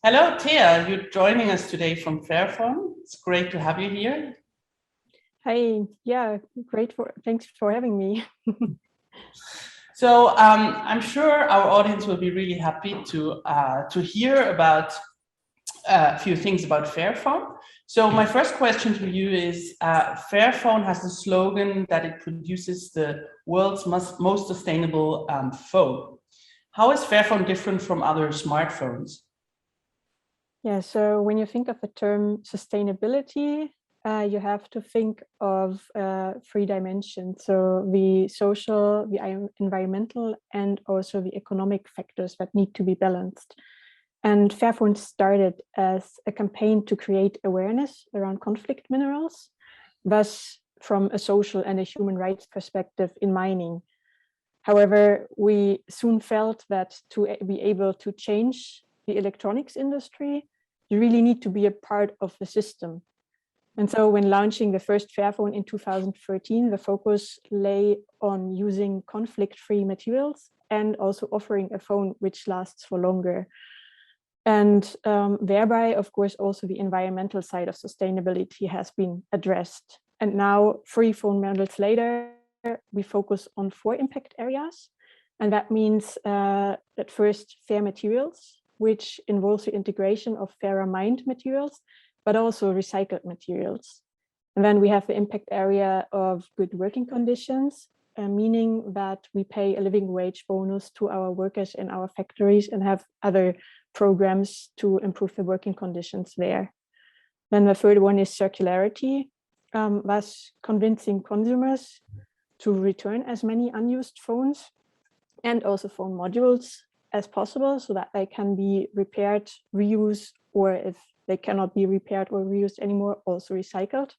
Hello, Thea. You're joining us today from Fairphone. It's great to have you here. Hi, yeah, thanks for having me. So I'm sure our audience will be really happy to hear about a few things about Fairphone. So my first question to you is, Fairphone has the slogan that it produces the world's most sustainable phone. How is Fairphone different from other smartphones? Yeah, so when you think of the term sustainability, you have to think of 3 dimensions. So the social, the environmental, and also the economic factors that need to be balanced. And Fairphone started as a campaign to create awareness around conflict minerals, thus from a social and a human rights perspective in mining. However, we soon felt that to be able to change the electronics industry, you really need to be a part of the system. And so when launching the first Fairphone in 2013, the focus lay on using conflict-free materials and also offering a phone which lasts for longer. And thereby, of course, also the environmental side of sustainability has been addressed. And now, 3 phone models later, we focus on 4 impact areas. And that means at first, fair materials, which involves the integration of fairer mined materials, but also recycled materials. And then we have the impact area of good working conditions, meaning that we pay a living wage bonus to our workers in our factories and have other programs to improve the working conditions there. Then the third one is circularity, thus convincing consumers to return as many unused phones and also phone modules as possible so that they can be repaired, reused, or if they cannot be repaired or reused anymore, also recycled.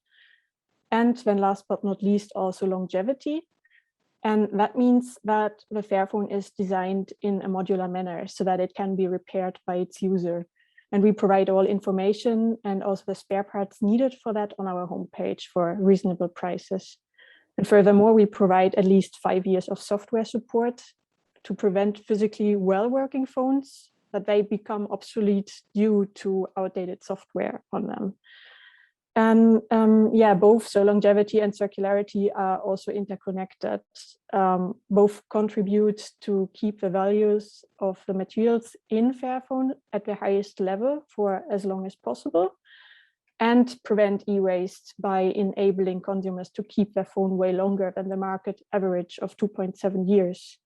And then last but not least, also longevity. And that means that the Fairphone is designed in a modular manner so that it can be repaired by its user. And we provide all information and also the spare parts needed for that on our homepage for reasonable prices. And furthermore, we provide at least 5 years of software support to prevent physically well-working phones that they become obsolete due to outdated software on them. And yeah, both so longevity and circularity are also interconnected. Both contribute to keep the values of the materials in Fairphone at the highest level for as long as possible, and prevent e-waste by enabling consumers to keep their phone way longer than the market average of 2.7 years.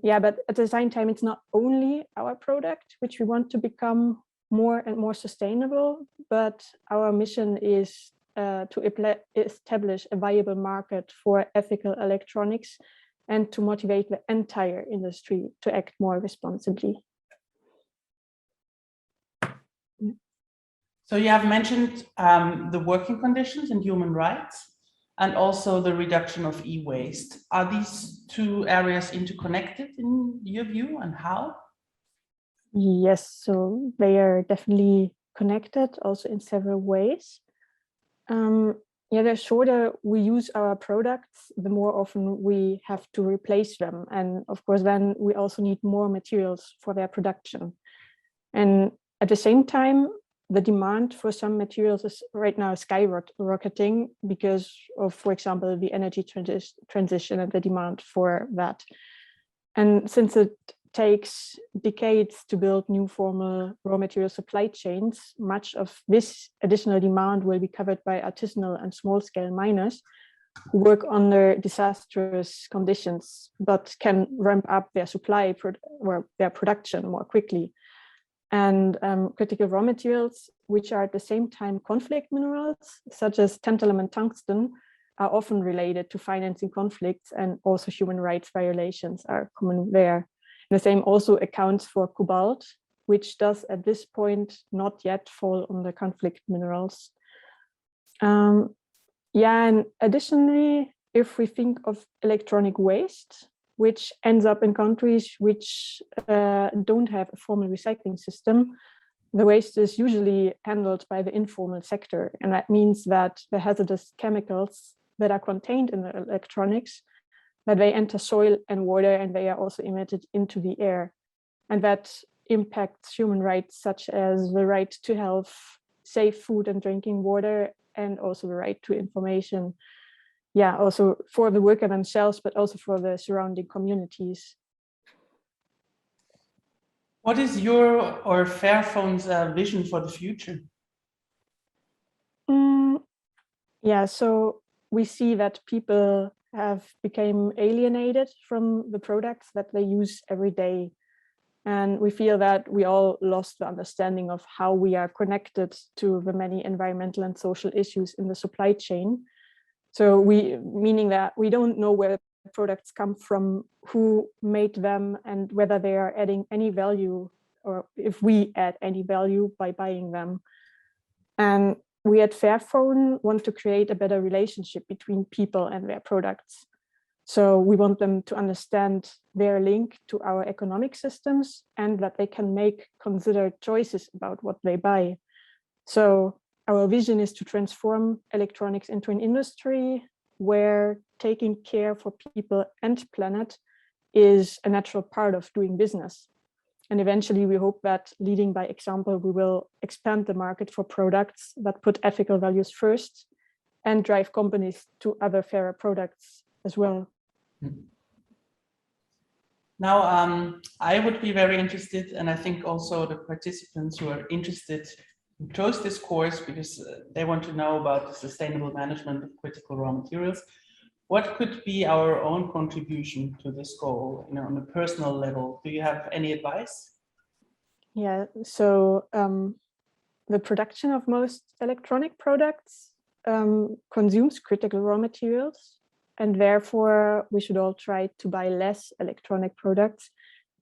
Yeah, but at the same time, it's not only our product, which we want to become more and more sustainable, but our mission is to establish a viable market for ethical electronics and to motivate the entire industry to act more responsibly. So you have mentioned the working conditions and human rights, and also the reduction of e-waste. Are these 2 areas interconnected in your view, and how? Yes, so they are definitely connected also in several ways. Yeah, the shorter we use our products, the more often we have to replace them. And of course, then we also need more materials for their production. And at the same time, the demand for some materials is right now skyrocketing because of, for example, the energy transition and the demand for that. And since it takes decades to build new formal raw material supply chains, much of this additional demand will be covered by artisanal and small-scale miners who work under disastrous conditions, but can ramp up their supply or their production more quickly. And critical raw materials, which are at the same time conflict minerals, such as tantalum and tungsten, are often related to financing conflicts, and also human rights violations are common there. And the same also accounts for cobalt, which does at this point not yet fall under conflict minerals. Yeah, and additionally, if we think of electronic waste, which ends up in countries which don't have a formal recycling system, the waste is usually handled by the informal sector. And that means that the hazardous chemicals that are contained in the electronics, that they enter soil and water, and they are also emitted into the air. And that impacts human rights, such as the right to health, safe food and drinking water, and also the right to information. Yeah, also for the worker themselves, but also for the surrounding communities. What is your or Fairphone's vision for the future? Yeah, so we see that people have become alienated from the products that they use every day. And we feel that we all lost the understanding of how we are connected to the many environmental and social issues in the supply chain. So meaning that we don't know where products come from, who made them, and whether they are adding any value, or if we add any value by buying them. And we at Fairphone want to create a better relationship between people and their products. So we want them to understand their link to our economic systems and that they can make considered choices about what they buy. So our vision is to transform electronics into an industry where taking care for people and planet is a natural part of doing business. And eventually we hope that, leading by example, we will expand the market for products that put ethical values first and drive companies to other fairer products as well. Now, I would be very interested, and I think also the participants who are interested who chose this course because they want to know about the sustainable management of critical raw materials. What could be our own contribution to this goal, on a personal level? Do you have any advice? Yeah, so the production of most electronic products consumes critical raw materials, and therefore we should all try to buy less electronic products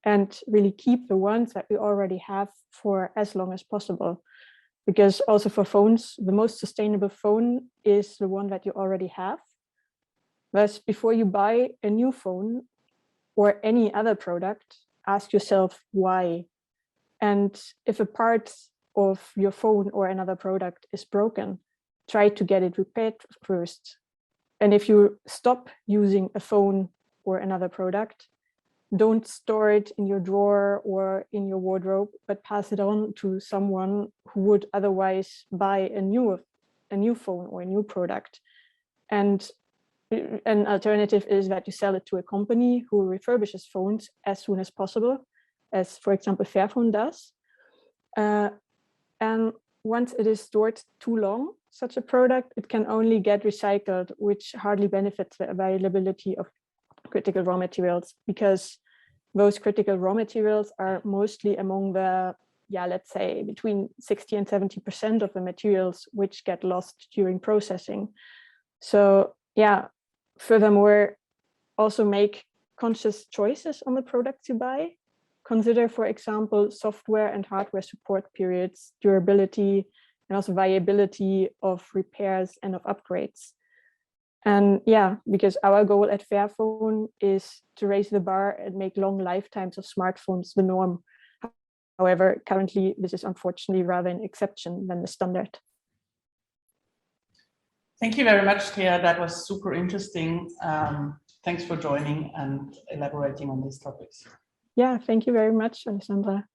and really keep the ones that we already have for as long as possible. Because also for phones, the most sustainable phone is the one that you already have. Thus, before you buy a new phone or any other product, ask yourself why. And if a part of your phone or another product is broken, try to get it repaired first. And if you stop using a phone or another product, don't store it in your drawer or in your wardrobe, but pass it on to someone who would otherwise buy a new phone or a new product. And an alternative is that you sell it to a company who refurbishes phones as soon as possible, as for example Fairphone does. And once it is stored too long, such a product, it can only get recycled, which hardly benefits the availability of critical raw materials, because those critical raw materials are mostly among the, let's say between 60 and 70% of the materials which get lost during processing. So furthermore, also make conscious choices on the products you buy. Consider, for example, software and hardware support periods, durability, and also viability of repairs and of upgrades. And because our goal at Fairphone is to raise the bar and make long lifetimes of smartphones the norm. However, currently, this is unfortunately rather an exception than the standard. Thank you very much, Thea. That was super interesting. Thanks for joining and elaborating on these topics. Yeah, thank you very much, Alessandra.